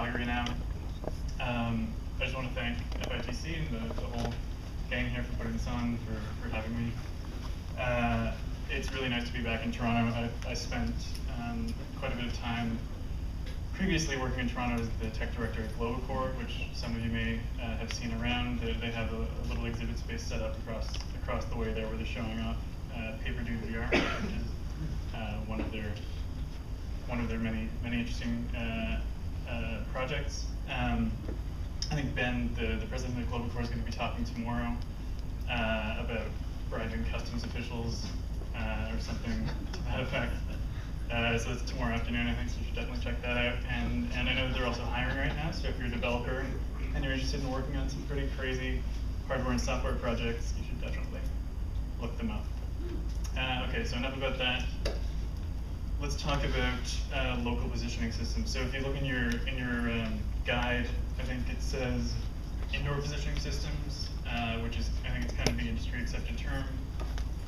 Calgary now. I just want to thank FITC and the whole gang here for putting this on, for having me. It's really nice to be back in Toronto. I spent quite a bit of time previously working in Toronto as the tech director at Globocore, which some of you may have seen around. They have a little exhibit space set up across the way there where they're showing off pay-per-view VR, which is one of their many interesting projects. I think Ben, the president of Globocore, is going to be talking tomorrow about bribing customs officials or something to that effect. So it's tomorrow afternoon, I think, so you should definitely check that out. And I know that they're also hiring right now, so if you're a developer and you're interested in working on some pretty crazy hardware and software projects, you should definitely look them up. Okay, so enough about that. Let's talk about local positioning systems. So if you look in your guide, I think it says indoor positioning systems, which is, I think it's kind of the industry accepted term.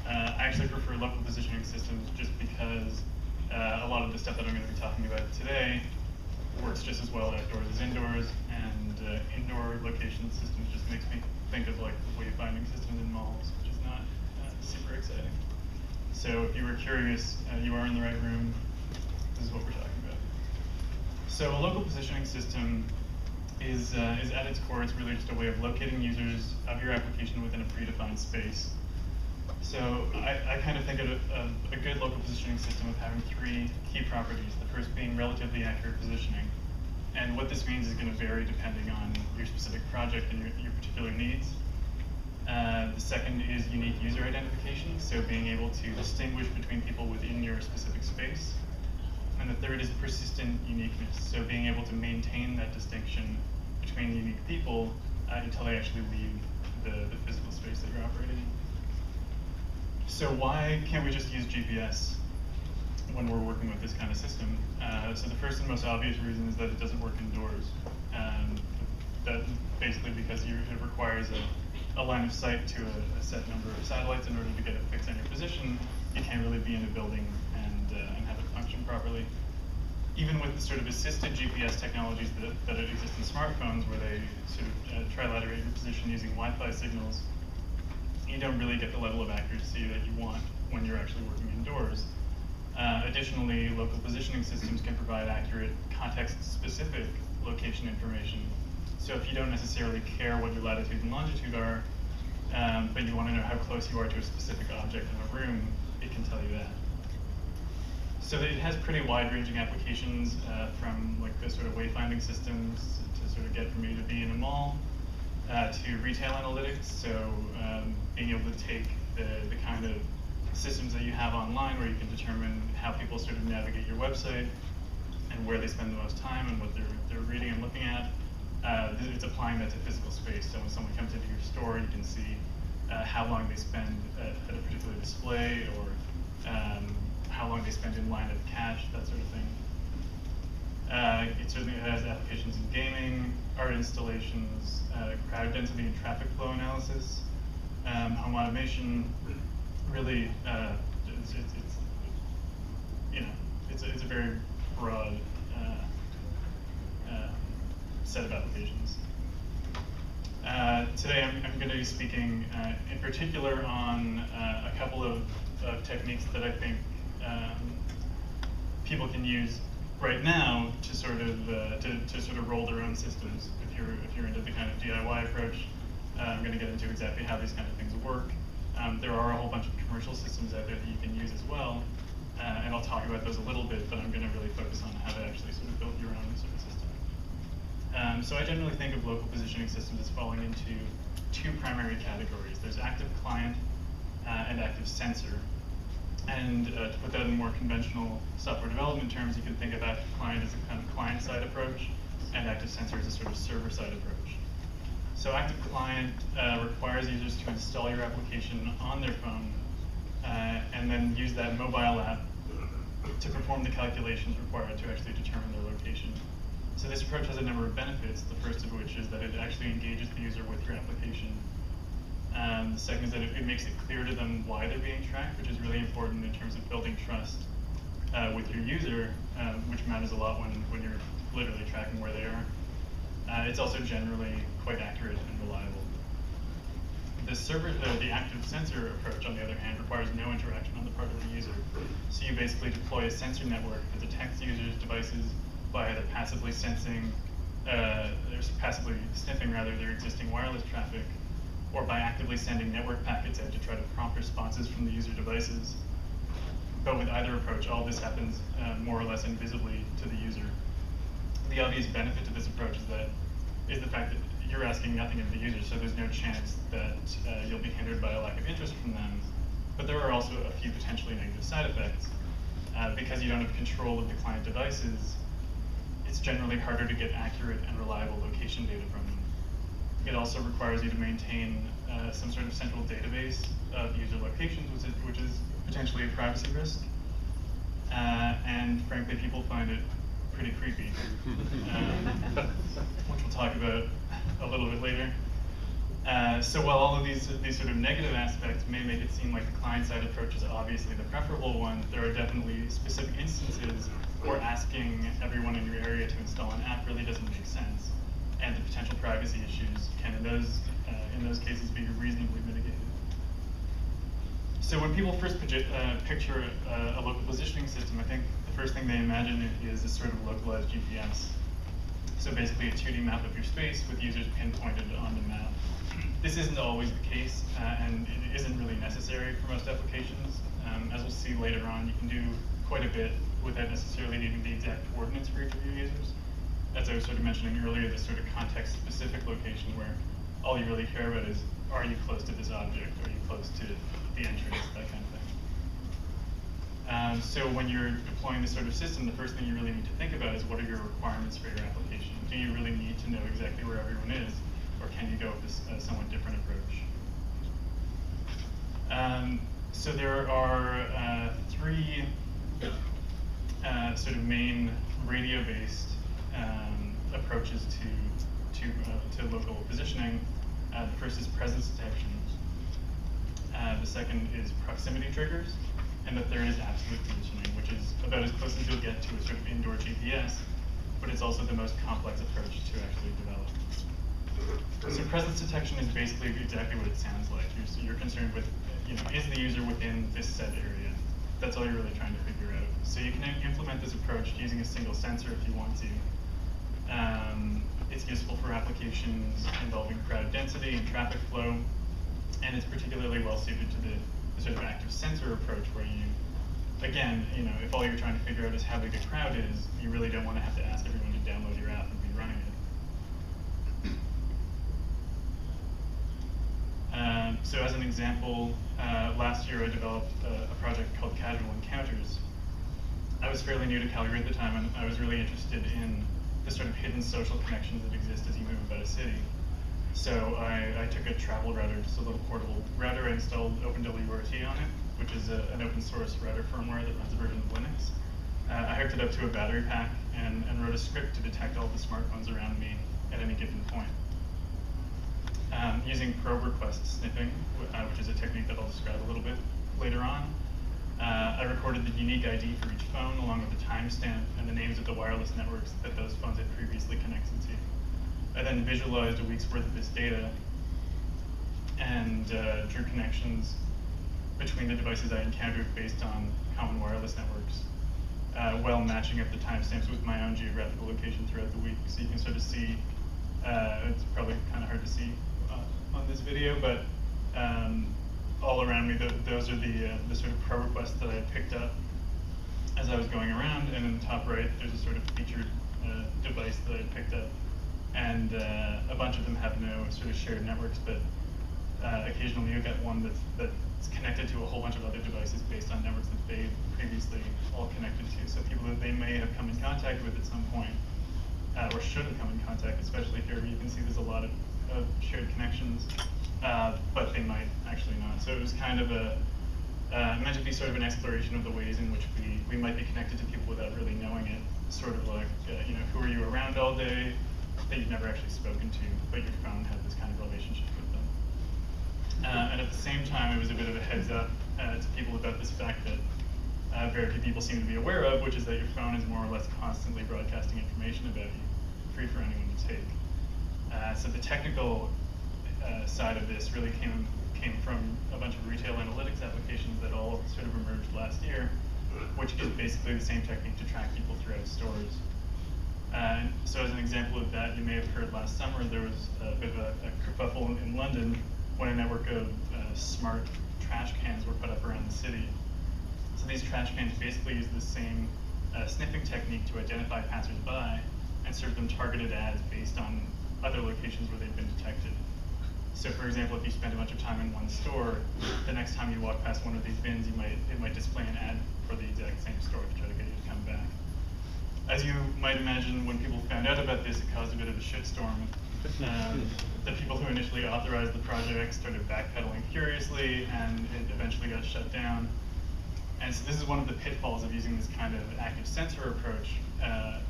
I actually prefer local positioning systems just because a lot of the stuff that I'm going to be talking about today works just as well outdoors as indoors, and indoor location systems just makes me think of like the wayfinding systems in malls, which is not super exciting. So if you were curious, you are in the right room. This is what we're talking about. So a local positioning system is at its core, it's really just a way of locating users of your application within a predefined space. So I kind of think of a good local positioning system of having three key properties, the first being relatively accurate positioning. And what this means is going to vary depending on your specific project and your particular needs. The second is unique user identification, so being able to distinguish between people within your specific space. And the third is persistent uniqueness, so being able to maintain that distinction between unique people until they actually leave the physical space that you're operating in. So why can't we just use GPS when we're working with this kind of system? So the first and most obvious reason is that it doesn't work indoors. That basically because it requires a line of sight to a set number of satellites in order to get it fixed on your position. You can't really be in a building and have it function properly. Even with the sort of assisted GPS technologies that exist in smartphones, where they sort of trilaterate your position using Wi-Fi signals, you don't really get the level of accuracy that you want when you're actually working indoors. Additionally, local positioning systems can provide accurate context-specific location information. So if you don't necessarily care what your latitude and longitude are, but you want to know how close you are to a specific object in a room, it can tell you that. So it has pretty wide-ranging applications from like the sort of wayfinding systems to sort of get from A to B in a mall, to retail analytics, so being able to take the kind of systems that you have online where you can determine how people sort of navigate your website and where they spend the most time and what they're reading and looking at. It's applying that to physical space, so when someone comes into your store, you can see how long they spend at a particular display, or how long they spend in line at cash, that sort of thing. It certainly has applications in gaming, art installations, crowd density and traffic flow analysis, home automation. Really, it's a very broad set of applications. Today I'm going to be speaking in particular on a couple of techniques that I think people can use right now to sort of roll their own systems. If you're into the kind of DIY approach, I'm going to get into exactly how these kind of things work. There are a whole bunch of commercial systems out there that you can use as well, and I'll talk about those a little bit, but I'm going to really focus on how to actually sort of build your own sort of system. So I generally think of local positioning systems as falling into two primary categories. There's active client and active sensor. And to put that in more conventional software development terms, you can think of active client as a kind of client-side approach, and active sensor as a sort of server-side approach. So active client requires users to install your application on their phone and then use that mobile app to perform the calculations required to actually determine their location. So this approach has a number of benefits, the first of which is that it actually engages the user with your application. The second is that it makes it clear to them why they're being tracked, which is really important in terms of building trust with your user, which matters a lot when you're literally tracking where they are. It's also generally quite accurate and reliable. The active sensor approach, on the other hand, requires no interaction on the part of the user. So you basically deploy a sensor network that detects users' devices by either passively sensing, passively sniffing rather their existing wireless traffic, or by actively sending network packets out to try to prompt responses from the user devices. But with either approach, all this happens more or less invisibly to the user. The obvious benefit to this approach is the fact that you're asking nothing of the user, so there's no chance that you'll be hindered by a lack of interest from them. But there are also a few potentially negative side effects. Because you don't have control of the client devices, it's generally harder to get accurate and reliable location data from them. It also requires you to maintain some sort of central database of user locations, which is potentially a privacy risk. And frankly, people find it pretty creepy, which we'll talk about a little bit later. So while all of these sort of negative aspects may make it seem like the client-side approach is obviously the preferable one, there are definitely specific instances where asking everyone in your area to install an app really doesn't make sense, and the potential privacy issues can, in those cases, be reasonably mitigated. So when people first picture a local positioning system, I think the first thing they imagine is a sort of localized GPS. So basically a 2D map of your space with users pinpointed on the map. This isn't always the case, and it isn't really necessary for most applications. As we'll see later on, you can do quite a bit without necessarily needing the exact coordinates for each of your users. As I was sort of mentioning earlier, this sort of context-specific location where all you really care about is, are you close to this object? Are you close to the entrance? That kind of thing. So when you're deploying this sort of system, the first thing you really need to think about is what are your requirements for your application? Do you really need to know exactly where everyone is, or can you go with this somewhat different approach? So there are three sort of main radio-based approaches to local positioning. The first is presence detection. The second is proximity triggers. And the third is absolute positioning, which is about as close as you'll get to a sort of indoor GPS, but it's also the most complex approach to actually develop. So presence detection is basically exactly what it sounds like. You're concerned with, is the user within this set area? That's all you're really trying to figure out. So you can implement this approach using a single sensor if you want to. It's useful for applications involving crowd density and traffic flow, and it's particularly well suited to the sort of active sensor approach where you, again, if all you're trying to figure out is how big a crowd is, you really don't want to have to ask everyone to download your app and be running it. So as an example, last year I developed a project called Casual Encounters. I was fairly new to Calgary at the time, and I was really interested in the sort of hidden social connections that exist as you move about a city. So I took a travel router, just a little portable router. I installed OpenWRT on it, which is an open source router firmware that runs a version of Linux. I hooked it up to a battery pack and wrote a script to detect all the smartphones around me at any given point. Using probe request sniffing, which is a technique that I'll describe a little bit later on, I recorded the unique ID for each phone along with the timestamp and the names of the wireless networks that those phones had previously connected to. I then visualized a week's worth of this data and drew connections between the devices I encountered based on common wireless networks, while matching up the timestamps with my own geographical location throughout the week. So you can sort of see, it's probably kind of hard to see on this video, but all around me, those are the sort of probe requests that I had picked up as I was going around, and in the top right, there's a sort of featured device that I picked up. And a bunch of them have no sort of shared networks, but occasionally you get one that's connected to a whole bunch of other devices based on networks that they've previously all connected to. So people that they may have come in contact with at some point, or should have come in contact, especially here, you can see there's a lot of shared connections, but they might actually not. So it was kind of meant to be sort of an exploration of the ways in which we might be connected to people without really knowing it. Sort of like, who are you around all day that you've never actually spoken to, but your phone had this kind of relationship with them. And at the same time, it was a bit of a heads up to people about this fact that very few people seem to be aware of, which is that your phone is more or less constantly broadcasting information about you, free for anyone to take. So the technical side of this really came from a bunch of retail analytics applications that all sort of emerged last year, which is basically the same technique to track people throughout stores. So as an example of that, you may have heard last summer there was a bit of a kerfuffle in London when a network of smart trash cans were put up around the city. So these trash cans basically use the same sniffing technique to identify passersby and serve them targeted ads based on other locations where they've been detected. So for example, if you spend a bunch of time in one store, the next time you walk past one of these bins, it might display an ad for the exact same store to try to get you to come back. As you might imagine, when people found out about this, it caused a bit of a shitstorm. The people who initially authorized the project started backpedaling furiously, and it eventually got shut down. And so this is one of the pitfalls of using this kind of active sensor approach,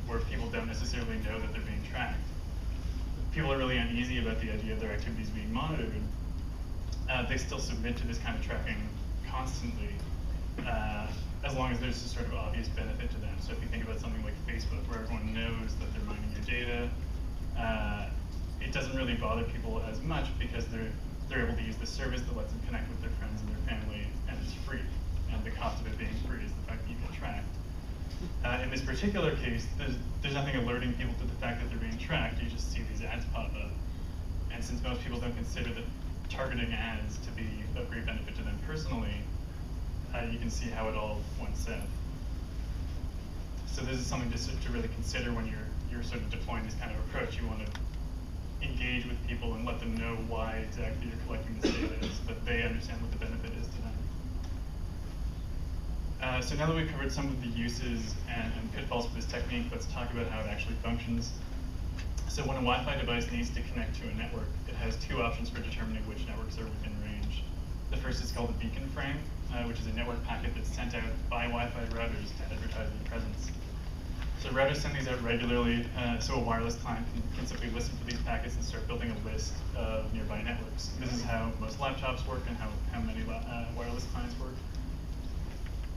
where people don't necessarily know that they're being tracked. People are really uneasy about the idea of their activities being monitored. They still submit to this kind of tracking constantly, as long as there's a sort of obvious benefit to them. So if you think about something like Facebook, where everyone knows that they're mining your data, it doesn't really bother people as much because they're able to use the service that lets them connect with their friends and their family, and it's free. And the cost of it being free is the fact that you get tracked. In this particular case, there's nothing alerting people to the fact that they're being tracked. You just see these ads pop up. And since most people don't consider the targeting ads to be of great benefit to them personally, you can see how it all went south. So this is something to really consider when you're sort of deploying this kind of approach. You want to engage with people and let them know why exactly you're collecting this data so that they understand what the benefit is to them. So now that we've covered some of the uses and pitfalls for this technique, let's talk about how it actually functions. So when a Wi-Fi device needs to connect to a network, it has two options for determining which networks are within range. The first is called a beacon frame, which is a network packet that's sent out by Wi-Fi routers to advertise their presence. So routers send these out regularly, so a wireless client can simply listen to these packets and start building a list of nearby networks. This is how most laptops work and how many wireless clients work.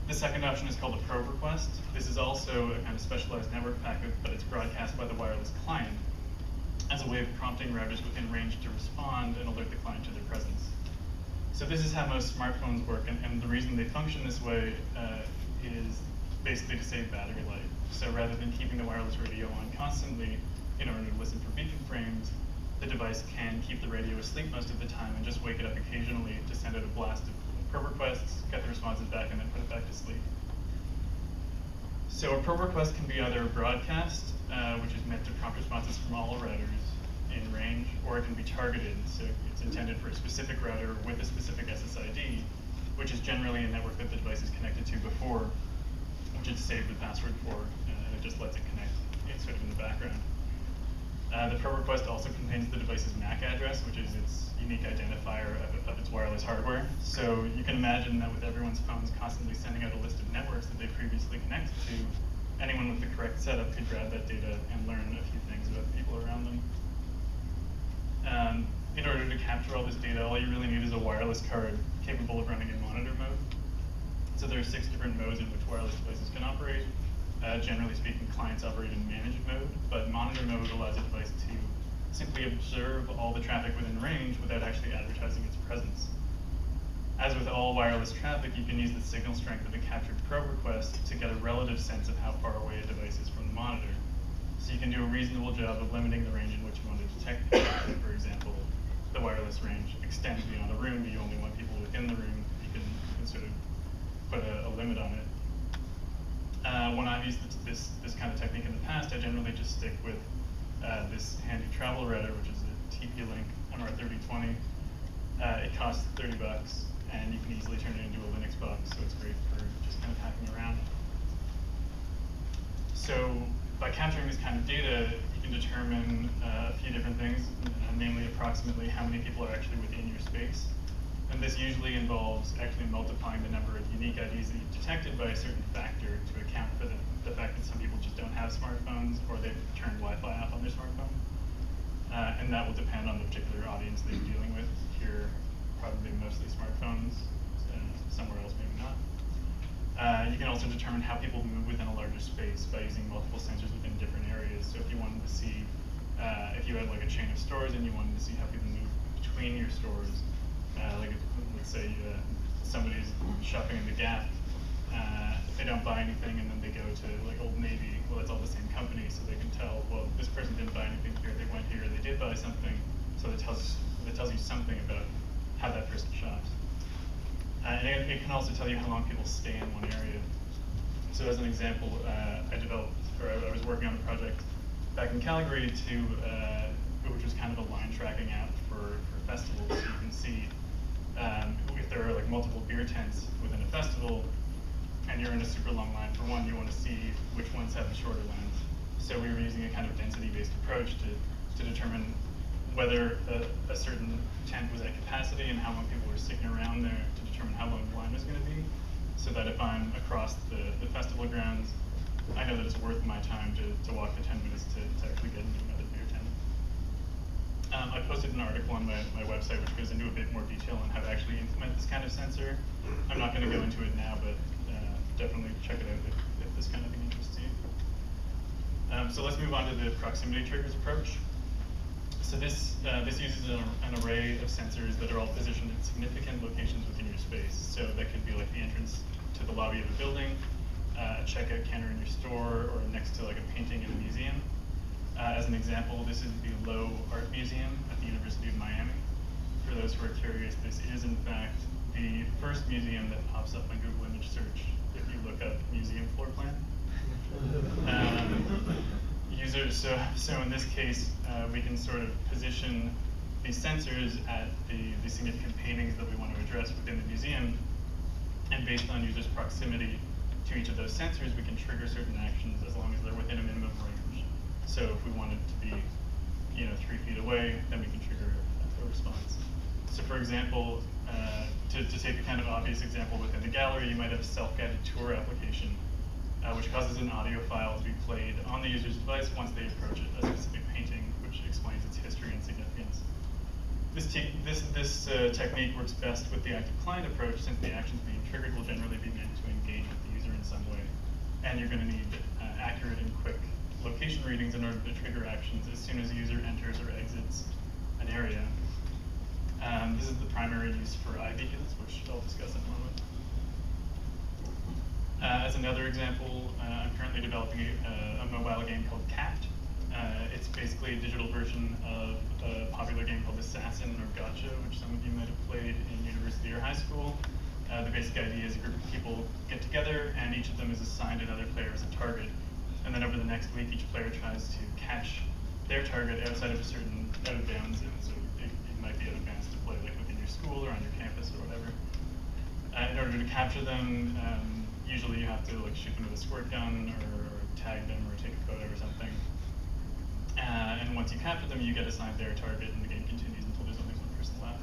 The second option is called a probe request. This is also a kind of specialized network packet, but it's broadcast by the wireless client as a way of prompting routers within range to respond and alert the client to their presence. So this is how most smartphones work, and the reason they function this way is basically to save battery life. So rather than keeping the wireless radio on constantly in order to listen for beacon frames, the device can keep the radio asleep most of the time and just wake it up occasionally to send out a blast of probe requests, get the responses back, and then put it back to sleep. So a probe request can be either a broadcast, which is meant to prompt responses from all routers in range, or it can be targeted, so it's intended for a specific router with a specific SSID, which is generally a network that the device is connected to before, which it's saved the password for, and it just lets it connect. It's sort of in the background. The probe request also contains the device's MAC address, which is its unique identifier of its wireless hardware. So you can imagine that with everyone's phones constantly sending out a list of networks that they previously connected to, anyone with the correct setup could grab that data and learn a few things about the people around them. In order to capture all this data, all you really need is a wireless card capable of running in monitor mode. So there are 6 different modes in which wireless devices can operate. Generally speaking, clients operate in managed mode, but monitor mode allows a device to simply observe all the traffic within range without actually advertising its presence. As with all wireless traffic, you can use the signal strength of a captured probe request to get a relative sense of how far away a device is from the monitor. So you can do a reasonable job of limiting the range in which you want to detect the traffic. For example, the wireless range extends beyond a room, but you only want people within the room. You can sort of put a limit on it. When I've used this kind of technique in the past, I generally just stick with this handy travel router, which is a TP-Link MR3020. It costs $30, and you can easily turn it into a Linux box, so it's great for just kind of hacking around. So by capturing this kind of data, you can determine a few different things, namely approximately how many people are actually within your space. And this usually involves actually multiplying the number of unique IDs that you've detected by a certain factor to account for the fact that some people just don't have smartphones or they've turned Wi-Fi off on their smartphone. And that will depend on the particular audience that you're dealing with. Here, probably mostly smartphones, somewhere else maybe not. You can also determine how people move within a larger space by using multiple sensors within different areas. So if you wanted to see, if you had like a chain of stores and you wanted to see how people move between your stores, like if, let's say somebody's shopping in the Gap, they don't buy anything and then they go to like Old Navy, well it's all the same company, so they can tell, well this person didn't buy anything here, they went here, they did buy something, so that tells you something about how that person shops. And it can also tell you how long people stay in one area. So as an example, I was working on a project back in Calgary which was kind of a line tracking app for festivals. So you can see if there are like multiple beer tents within a festival, and you're in a super long line for one, you want to see which ones have the shorter lines. So we were using a kind of density-based approach to determine whether a certain tent was at capacity and how long people were sticking around there to determine how long the line was going to be, so that if I'm across the festival grounds, I know that it's worth my time to walk the 10 minutes to actually get into another beer tent. I posted an article on my website which goes into a bit more detail on how to actually implement this kind of sensor. I'm not going to go into it now, but definitely check it out if this kind of thing interests you. So let's move on to the proximity triggers approach. So this uses an array of sensors that are all positioned at significant locations within your space. So that could be like the entrance to the lobby of a building, a checkout counter in your store, or next to like a painting in a museum. As an example, this is the Lowe Art Museum at the University of Miami. For those who are curious, this is in fact the first museum that pops up on Google image search if you look up museum floor plan. So in this case, we can sort of position these sensors at the significant paintings that we want to address within the museum, and based on users' proximity to each of those sensors, we can trigger certain actions as long as they're within a minimum range. So if we want it to be, 3 feet away, then we can trigger a response. So for example, to take a kind of obvious example within the gallery, you might have a self-guided tour application, which causes an audio file to be played on the user's device once they approach a specific painting, which explains its history and significance. This technique works best with the active client approach, since the actions being triggered will generally be meant to engage with the user in some way. And you're going to need accurate and quick location readings in order to trigger actions as soon as the user enters or exits an area. This is the primary use for iBeacons, which I'll discuss in a moment. As another example, I'm currently developing a mobile game called Capped. It's basically a digital version of a popular game called Assassin or Gotcha, which some of you might have played in university or high school. The basic idea is a group of people get together and each of them is assigned another player as a target. And then over the next week, each player tries to catch their target outside of a certain out-of-bounds zone. So it might be out-of-bounds to play like within your school or on your campus or whatever. In order to capture them, usually you have to like shoot them with a squirt gun or tag them or take a photo or something. And once you capture them, you get assigned their target and the game continues until there's only one person left.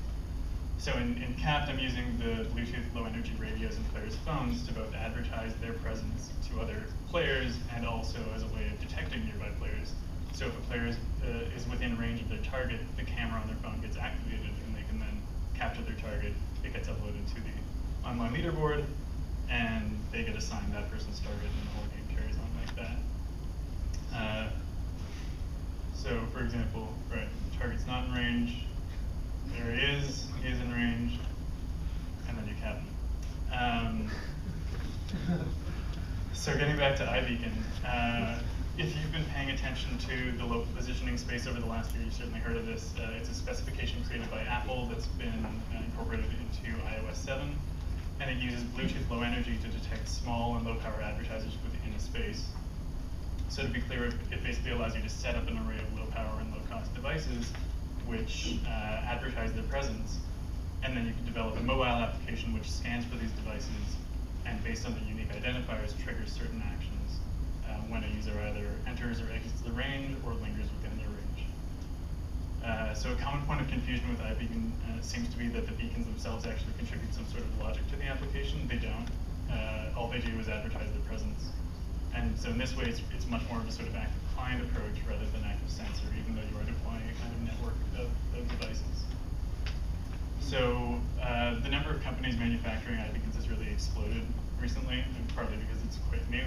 So in Capped, I'm using the Bluetooth low energy radios in players' phones to both advertise their presence to other players and also as a way of detecting nearby players. So if a player is within range of their target, the camera on their phone gets activated and they can then capture their target. It gets uploaded to the online leaderboard and they get assigned that person's target and the whole game carries on like that. So for example, right, target's not in range, there he is in range, and then you cap him. So getting back to iBeacon, if you've been paying attention to the local positioning space over the last year, you've certainly heard of this. It's a specification created by Apple that's been incorporated into iOS 7, and it uses Bluetooth low energy to detect small and low power advertisers within a space. So to be clear, it basically allows you to set up an array of low power and low cost devices which advertise their presence, and then you can develop a mobile application which scans for these devices and based on the unique identifiers triggers certain actions when a user either enters or exits the range or lingers within their range. So a common point of confusion with iBeacon seems to be that the beacons themselves actually contribute some sort of logic to the application. They don't. All they do is advertise their presence. And so in this way, it's much more of a sort of active client approach rather than active sensor, even though you are deploying a kind of network of devices. So the number of companies manufacturing iBeacons has really absolutely exploded recently, and partly because it's quite new.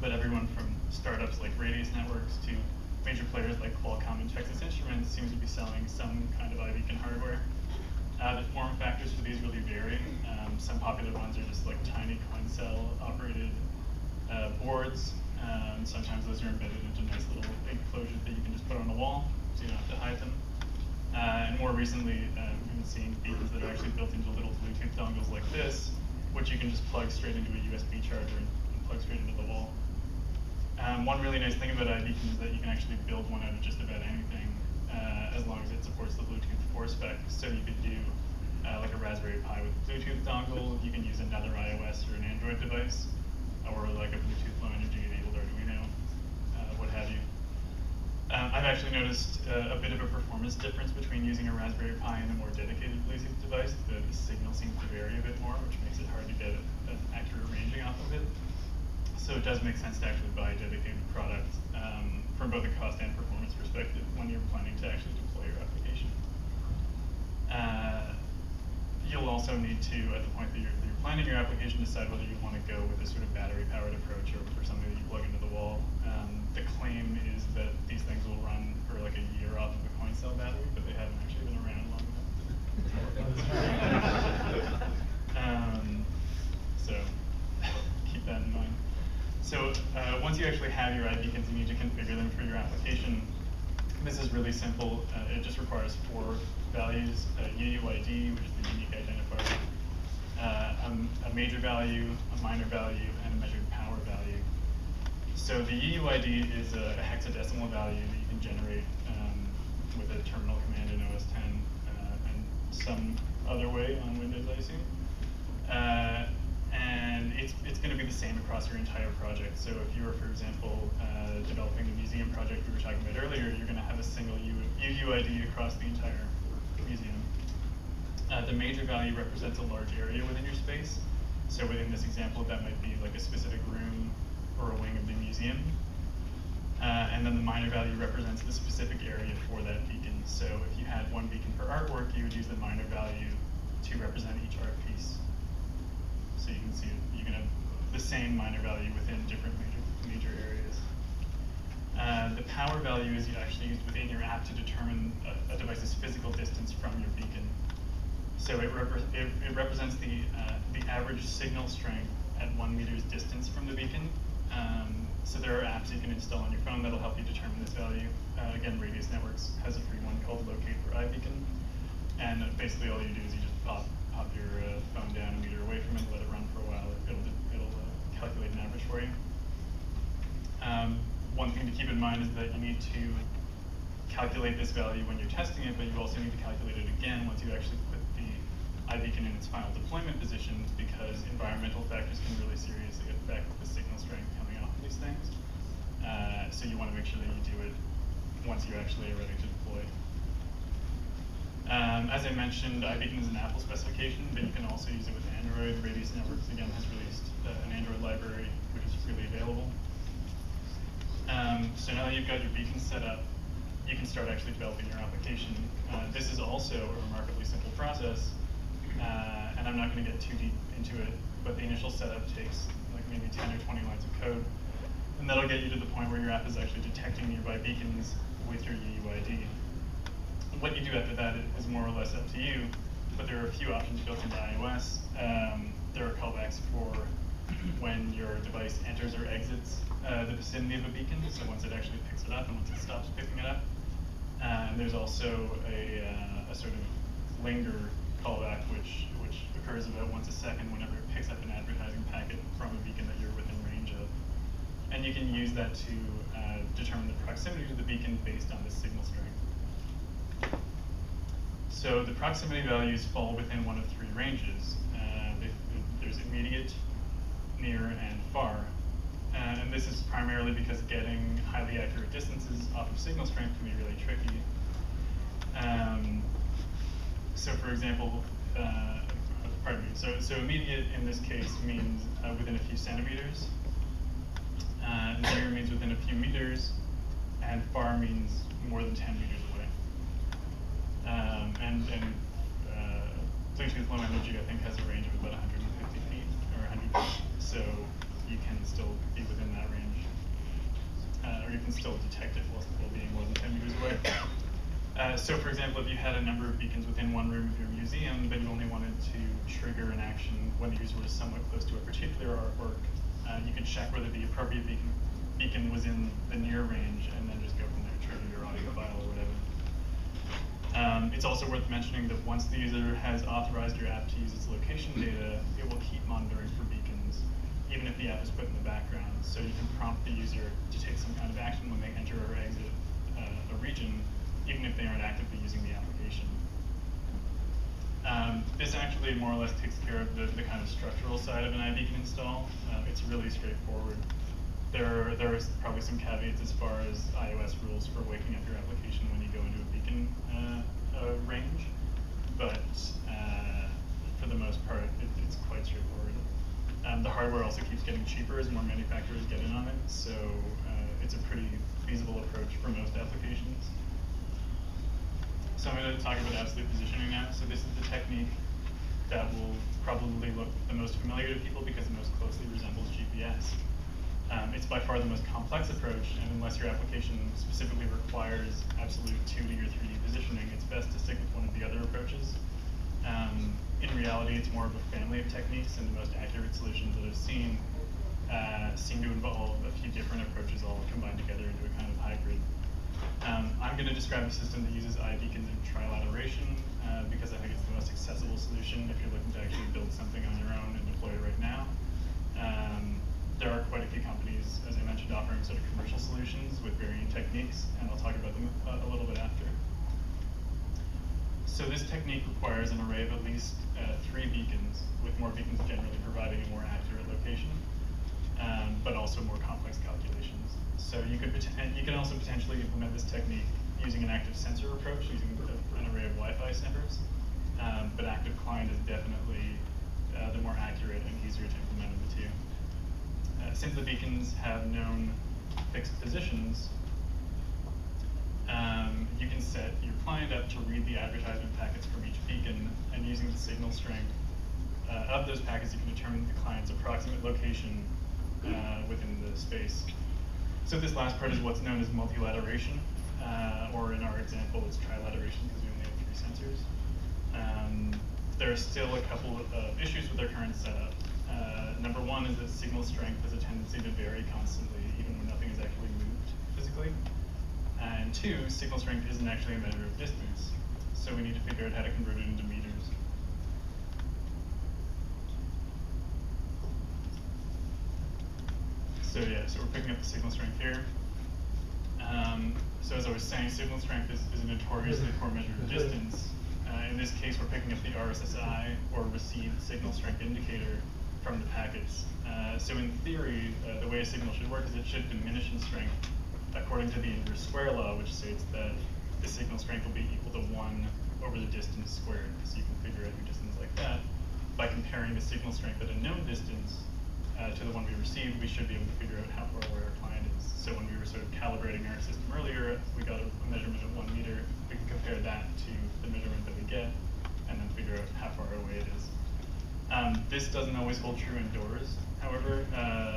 But everyone from startups like Radius Networks to major players like Qualcomm and Texas Instruments seems to be selling some kind of iBeacon hardware. The form factors for these really vary. Some popular ones are just like tiny coin cell operated boards. Sometimes those are embedded into nice little enclosures that you can just put on the wall, so you don't have to hide them. And more recently, we've been seeing beacons that are actually built into little Bluetooth dongles like this, which you can just plug straight into a USB charger and plug straight into the wall. One really nice thing about iBeacon is that you can actually build one out of just about anything, as long as it supports the Bluetooth 4 spec. So you could do like a Raspberry Pi with a Bluetooth dongle. You can use another iOS or an Android device, or like a Bluetooth Low Energy enabled Arduino, what have you. I've actually noticed a bit of a performance difference between using a Raspberry Pi and a more dedicated Bluetooth device. The signal seems to vary a bit more, which makes it hard to get an accurate ranging off of it. So it does make sense to actually buy a dedicated product from both a cost and performance perspective when you're planning to actually deploy your application. You'll also need to, at the point that you're planning your application, decide whether you want to go with a sort of battery-powered approach or for something that you plug into the wall. The claim is that these things will run for like a year off of a coin cell battery, but they haven't actually been around long enough. So keep that in mind. So once you actually have your iBeacons, you need to configure them for your application. This is really simple. It just requires 4 values: UUID, which is the unique identifier, a major value, a minor value, and a measured power value. So the UUID is a hexadecimal value that you can generate with a terminal command in OS X and some other way on Windows, I assume. And it's going to be the same across your entire project. So if you were, for example, developing the museum project we were talking about earlier, you're going to have a single UUID across the entire museum. The major value represents a large area within your space. So within this example, that might be like a specific room or a wing of the museum. And then the minor value represents the specific area for that beacon. So if you had 1 beacon per artwork, you would use the minor value to represent each art piece. So you can see you can have the same minor value within different major areas. The power value is actually used within your app to determine a device's physical distance from your beacon. So it represents the average signal strength at 1 meter's distance from the beacon. So there are apps you can install on your phone that'll help you determine this value. Again, Radius Networks has a free one called Locate for iBeacon. And basically all you do is you just pop your phone down a meter away from it, let it run for a while. It'll calculate an average for you. One thing to keep in mind is that you need to calculate this value when you're testing it, but you also need to calculate it again once you actually put the iBeacon in its final deployment position, because environmental factors can really seriously affect the signal strength coming off of these things. So you want to make sure that you do it once you actually are ready to deploy. As I mentioned, iBeacon is an Apple specification, but you can also use it with Android. Radius Networks, again, has released an Android library, which is freely available. So now that you've got your beacon set up, you can start actually developing your application. This is also a remarkably simple process, and I'm not going to get too deep into it, but the initial setup takes like maybe 10 or 20 lines of code, and that'll get you to the point where your app is actually detecting nearby beacons with your UUID. What you do after that is more or less up to you, but there are a few options built into iOS. There are callbacks for when your device enters or exits the vicinity of a beacon, so once it actually picks it up and once it stops picking it up. And there's also a sort of linger callback, which occurs about once a second whenever it picks up an advertising packet from a beacon that you're within range of. And you can use that to determine the proximity to the beacon based on the signal strength. So the proximity values fall within one of 3 ranges. There's immediate, near, and far. And this is primarily because getting highly accurate distances off of signal strength can be really tricky. So for example, pardon me, so immediate in this case means within a few centimeters. Near means within a few meters, and far means more than 10 meters away. Bluetooth low energy, I think, has a range of about 150 feet or 100 feet, so you can still be within that range, or you can still detect it while being more than 10 meters away. So for example, if you had a number of beacons within one room of your museum, but you only wanted to trigger an action when the user was somewhat close to a particular artwork, you could check whether the appropriate beacon was in the near range, and then just go from there, trigger your audio file or whatever. It's also worth mentioning that once the user has authorized your app to use its location data, it will keep monitoring for beacons, even if the app is put in the background. So you can prompt the user to take some kind of action when they enter or exit a region, even if they aren't actively using the application. This actually more or less takes care of the kind of structural side of an iBeacon install. It's really straightforward. There are probably some caveats as far as iOS rules for waking up your application when you go into a beacon range, but for the most part, it's quite straightforward. The hardware also keeps getting cheaper as more manufacturers get in on it, so it's a pretty feasible approach for most applications. So I'm going to talk about absolute positioning now. So this is the technique that will probably look the most familiar to people because it most closely resembles GPS. It's by far the most complex approach, and unless your application specifically requires absolute 2D or 3D positioning, it's best to stick with one of the other approaches. In reality, it's more of a family of techniques, and the most accurate solutions that I've seen seem to involve a few different approaches all combined together into a kind of hybrid. I'm going to describe a system that uses iBeacons and trilateration because I think it's the most accessible solution if you're looking to actually build something on your own and deploy it right now. There are quite a few companies, as I mentioned, offering sort of commercial solutions with varying techniques, and I'll talk about them a little bit after. So this technique requires an array of at least 3 beacons, with more beacons generally providing a more accurate location, but also more complex calculations. So you can also potentially implement this technique using an active sensor approach, using an array of Wi-Fi centers, but active client is definitely the more accurate and easier to implement of the two. Since the beacons have known fixed positions, you can set your client up to read the advertisement packets from each beacon, and using the signal strength of those packets, you can determine the client's approximate location within the space. So this last part is what's known as multilateration, or in our example, it's trilateration because we only have 3 sensors. There are still a couple of issues with our current setup. Number one is that signal strength has a tendency to vary constantly, even when nothing is actually moved physically. And 2, signal strength isn't actually a measure of distance, so we need to figure out how to convert it into meters. So yeah, so we're picking up the signal strength here. So as I was saying, signal strength is a notoriously poor measure of distance. In this case, we're picking up the RSSI, or received signal strength indicator, from the packets. So in theory, the way a signal should work is it should diminish in strength according to the inverse square law, which states that the signal strength will be equal to 1 over the distance squared. So you can figure out your distance like that. By comparing the signal strength at a known distance to the one we received, we should be able to figure out how far away our client is. So when we were sort of calibrating our system earlier, we got a measurement of 1 meter. We can compare that to the measurement that we get, and then figure out how far away it is. This doesn't always hold true indoors, however,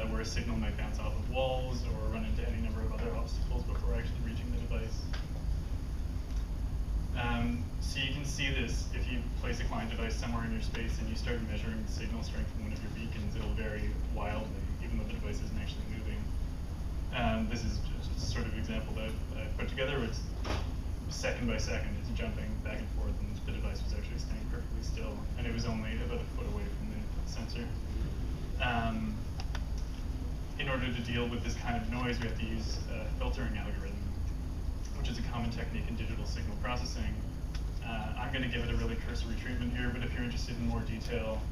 where a signal might bounce off of walls or run into any number of other obstacles before actually reaching the device. So you can see this if you place a client device somewhere in your space and you start measuring the signal strength from one of your beacons, it'll vary wildly, even though the device isn't actually moving. This is just a sort of example that I put together. It's second by second, it's jumping back and forth, and the device was actually staying perfectly still, and it was only about a foot away from the sensor. In order to deal with this kind of noise, we have to use a filtering algorithm, which is a common technique in digital signal processing. I'm going to give it a really cursory treatment here, but if you're interested in more detail,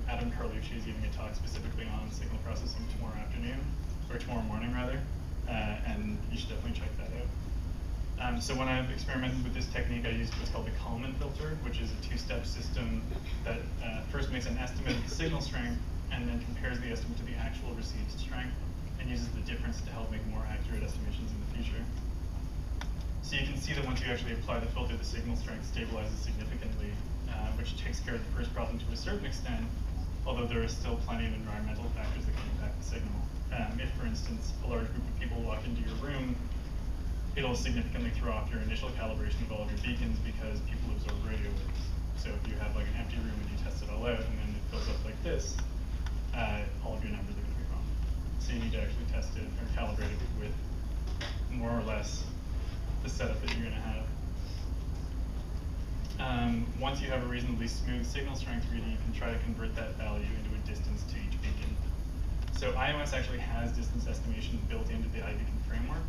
Adam Carlucci is giving a talk specifically on signal processing tomorrow afternoon, or tomorrow morning rather, and you should definitely check that out. So when I've experimented with this technique, I used what's called the Kalman filter, which is a 2-step system that first makes an estimate of the signal strength, and then compares the estimate to the actual received strength, and uses the difference to help make more accurate estimations in the future. So you can see that once you actually apply the filter, the signal strength stabilizes significantly, which takes care of the first problem to a certain extent, although there are still plenty of environmental factors that can impact the signal. If, for instance, a large group of people walk into your room, it'll significantly throw off your initial calibration of all of your beacons because people absorb radio waves. So if you have like an empty room and you test it all out and then it fills up like this, all of your numbers are going to be wrong. So you need to actually test it or calibrate it with more or less the setup that you're going to have. Once you have a reasonably smooth signal strength reading, you can try to convert that value into a distance to each beacon. So iOS actually has distance estimation built into the iBeacon framework,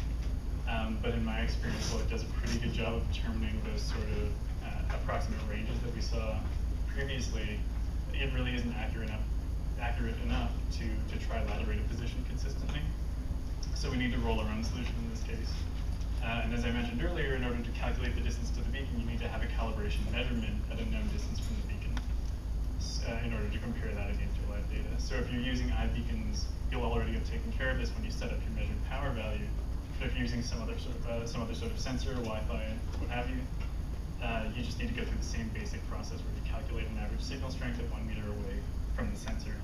but in my experience, while it does a pretty good job of determining those sort of approximate ranges that we saw previously, it really isn't accurate enough to try ladder rate of position consistently. So we need to roll our own solution in this case. And as I mentioned earlier, in order to calculate the distance to the beacon, you need to have a calibration measurement at a known distance from the beacon in order to compare that against your live data. So if you're using iBeacons, you'll already have taken care of this when you set up your measured power value. But if you're using some other sort of sensor, Wi-Fi, what have you, you just need to go through the same basic process where you calculate an average signal strength at 1 meter away from the sensor.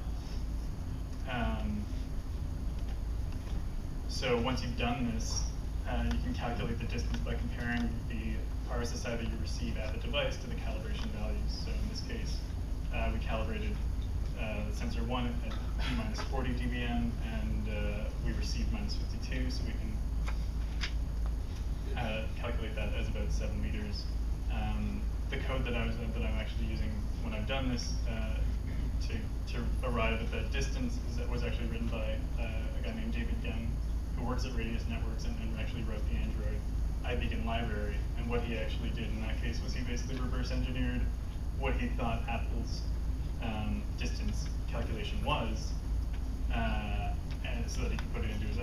So once you've done this, you can calculate the distance by comparing the RSSI that you receive at the device to the calibration values. So in this case, we calibrated sensor 1 at minus 40 dBm, and we received minus 52, so we can calculate that as about 7 meters. The code that I'm actually using when I've done this to arrive at that distance was actually written by a guy named David Young, who works at Radius Networks and actually wrote the Android iBeacon library. And what he actually did in that case was he basically reverse engineered what he thought Apple's distance calculation was, and so that he could put it into his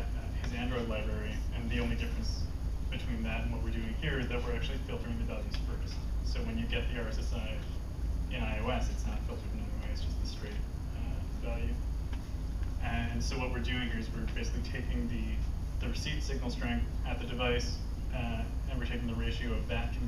Android library. And the only difference between that and what we're doing here is that we're actually filtering the values first. So when you get the RSSI in iOS, it's not filtered in any way, it's just the straight value. And so what we're doing here is we're basically taking the receipt signal strength at the device, and we're taking the ratio of that